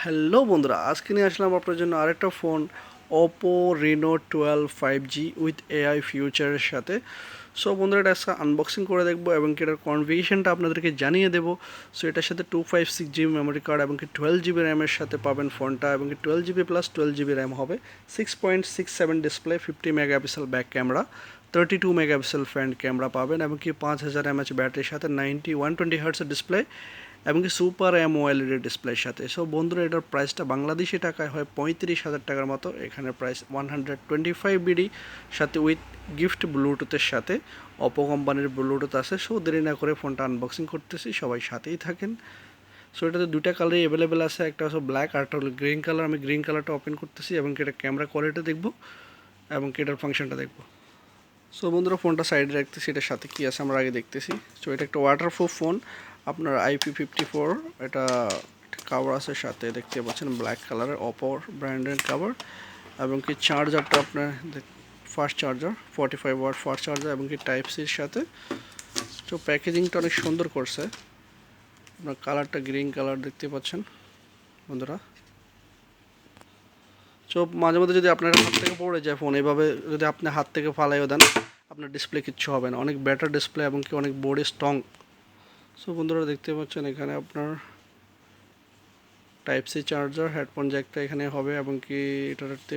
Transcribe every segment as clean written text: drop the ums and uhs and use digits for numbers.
Hello বন্ধুরা, আজকে নিয়ে আসলাম আপনার জন্য আরেকটা phone Oppo Reno 12 5G with AI ফিউচারের সাথে। সো বন্ধুরা, এটা আজকে আনবক্সিং করে দেখবো এবং এটার কনফিগারেশনটা আপনাদেরকে জানিয়ে দেবো। সো এটার সাথে 256GB মেমোরি কার্ড এবং 12GB র্যামের সাথে পাবেন ফোনটা, এবং 12GB প্লাস 12GB র্যাম হবে। 6.67 display, 50 megapixel back camera, 32 megapixel front camera পাবেন, এবং 5000 mAh ব্যাটারির সাথে 120 হার্টস ডিসপ্লে এবং সুপার অ্যামোলেড ডিসপ্লের সাথে। সো বন্ধুরা, এটার প্রাইসটা বাংলাদেশি টাকায় হয় 35,000 টাকার মতো। এখানে প্রাইস 125BD সাথে উইথ গিফট ব্লুটুথের সাথে অপো কোম্পানির ব্লুটুথ আছে। সো দেরি না করে ফোনটা আনবক্সিং করতেছি, সবাই সাথেই থাকেন। সো এটাতে দুটা কালারই অ্যাভেলেবেল আছে, একটা হচ্ছে ব্ল্যাক আর একটা হলো গ্রিন কালার। আমি গ্রিন কালারটা ওপেন করতেছি এবং এটা ক্যামেরা কোয়ালিটি দেখবো এবং এটার ফাংশনটা দেখবো। সো বন্ধুরা, ফোনটা সাইডে রাখতেছি, এটার সাথে কী আছে আমরা আগে দেখতেছি। সো এটা একটা ওয়াটারপ্রুফ ফোন, আপনার IP54 এটা কাভার আছে, সাথে দেখতে পাচ্ছেন ব্ল্যাক কালারের অপো ব্র্যান্ডের কাভার, এবং কি চার্জারটা আপনার fast charger 45 watt fast charger, এবং কি টাইপ সির সাথে। তো প্যাকেজিংটা অনেক সুন্দর করছে, আপনার কালারটা গ্রিন কালার দেখতে পাচ্ছেন বন্ধুরা। সো মাঝে মধ্যে যদি আপনার হাত থেকে পড়ে যায় ফোন, এভাবে যদি আপনি হাত থেকে ফালাইও দেন, আপনার ডিসপ্লে কিচ্ছু হবে না, অনেক বেটার ডিসপ্লে এবং কি অনেক বোর্ডে স্ট্রং। সো বন্ধুরা, দেখতে পাচ্ছেন এখানে আপনার টাইপ সি চার্জার, হেডফোন জ্যাকটা এখানে হবে, এবং কি এটাতে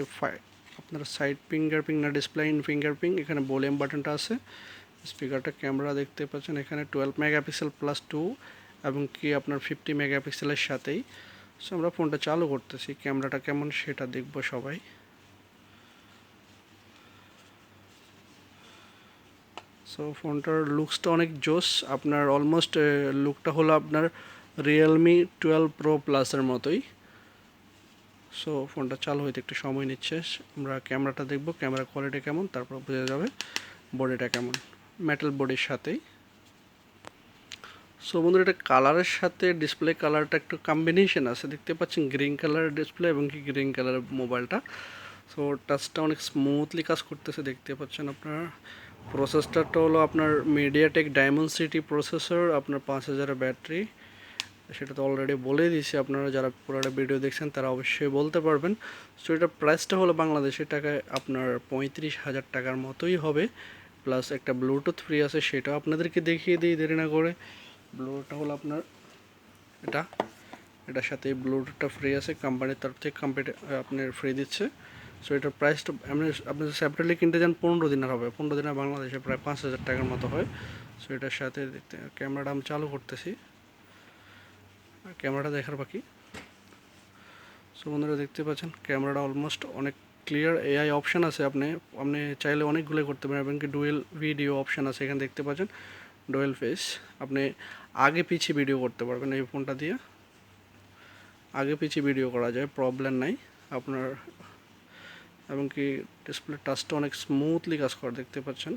আপনার সাইড ফিঙ্গারপ্রিন্ট না ডিসপ্লে ইন ফিঙ্গারপ্রিন্ট, এখানে ভলিউম বাটনটা আছে। স্পিকারটা ক্যামেরা দেখতে পাচ্ছেন এখানে 12 মেগাপিক্সেল প্লাস 2 এবং কি আপনার 50 মেগাপিক্সেলের সাথেই। সো আমরা ফোনটা চালু করতেছি, ক্যামেরাটা কেমন সেটা দেখবো সবাই। সো ফোনটার লুকসটা অনেক জোস, আপনার অলমোস্ট লুকটা হলো আপনার রিয়েলমি 12 প্রো প্লাসের মতোই। সো ফোনটা চালু হইতে একটু সময় নিচ্ছে, আমরা ক্যামেরাটা দেখব, ক্যামেরা কোয়ালিটি কেমন, তারপর বোঝা যাবে বডিটা কেমন, মেটাল বডির সাথেই। সো বন্ধুরা, এটা কালারের সাথে ডিসপ্লে কালারটা একটু কম্বিনেশন আছে, দেখতে পাচ্ছেন গ্রিন কালারের ডিসপ্লে এবং কি গ্রিন কালারের মোবাইলটা। সো টাচটা অনেক স্মুথলি কাজ করতেছে, দেখতে পাচ্ছেন আপনার। প্রসেসরটা হলো আপনার মিডিয়াটেক ডায়মন্ডসিটি প্রসেসর, আপনার 5000 ব্যাটারি, সেটা তো অলরেডি বলে দিয়েছি, আপনারা যারা পুরোটা ভিডিও দেখছেন তারা অবশ্যই বলতে পারবেন। সো এটার প্রাইসটা হলো বাংলাদেশের টাকায় আপনার 35,000 টাকার মতোই হবে, প্লাস একটা ব্লুটুথ ফ্রি আছে, সেটাও আপনাদেরকে দেখিয়ে দিই দেরি না করে। ব্লুটুথটা হলো আপনার এটার সাথে ব্লুটুথটা ফ্রি আছে, কোম্পানির তরফ থেকে আপনার ফ্রি দিচ্ছে। সো এটার প্রাইসটা আপনি সেপারেটলি কিনতে যান 15 দিনের হবে, 15 দিনের বাংলাদেশে প্রায় 5,000 টাকার মতো হয়। সো এটার সাথে দেখতে ক্যামেরাটা আমি চালু করতেছি, ক্যামেরাটা দেখার বাকি। সো বন্ধুরা, দেখতে পাচ্ছেন ক্যামেরাটা অলমোস্ট অনেক ক্লিয়ার। এআই অপশান আছে, আপনি চাইলে অনেকগুলো করতে পারেন, এবং কি ডুয়েল ভিডিও অপশান আছে, এখানে দেখতে পাচ্ছেন ডুয়েল ফেস, আপনি আগে পিছিয়ে ভিডিও করতে পারবেন এই ফোনটা দিয়ে, আগে পিছিয়ে ভিডিও করা যায়, প্রবলেম নাই আপনার। এবং কি ডিসপ্লে টাচটা অনেক স্মুথলি কাজ করে, দেখতে পাচ্ছেন,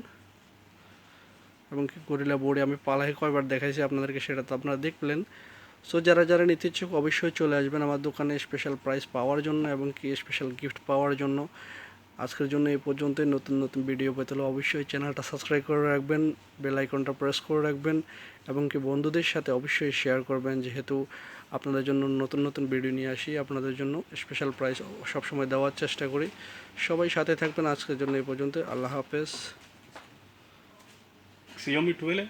এবং কি গরিলা বোর্ডে আমি পালাই কয়বার দেখাইছি আপনাদেরকে, সেটা তো আপনারা দেখলেন। সো যারা যারা নিতে ইচ্ছুক অবশ্যই চলে আসবেন আমার দোকানে স্পেশাল প্রাইস পাওয়ার জন্য এবং কি স্পেশাল গিফট পাওয়ার জন্য। আজকের জন্য এই পর্যন্তই, নতুন নতুন ভিডিও পেতে হলে অবশ্যই চ্যানেলটা সাবস্ক্রাইব করে রাখবেন, বেল আইকনটা প্রেস করে রাখবেন, এবং কি বন্ধুদের সাথে অবশ্যই শেয়ার করবেন, যেহেতু আপনাদের জন্য নতুন নতুন ভিডিও নিয়ে আসি, আপনাদের জন্য স্পেশাল প্রাইস সবসময় দেওয়ার চেষ্টা করি। সবাই সাথে থাকবেন, আজকের জন্য এই পর্যন্ত, আল্লাহ হাফেজ। Xiaomi 12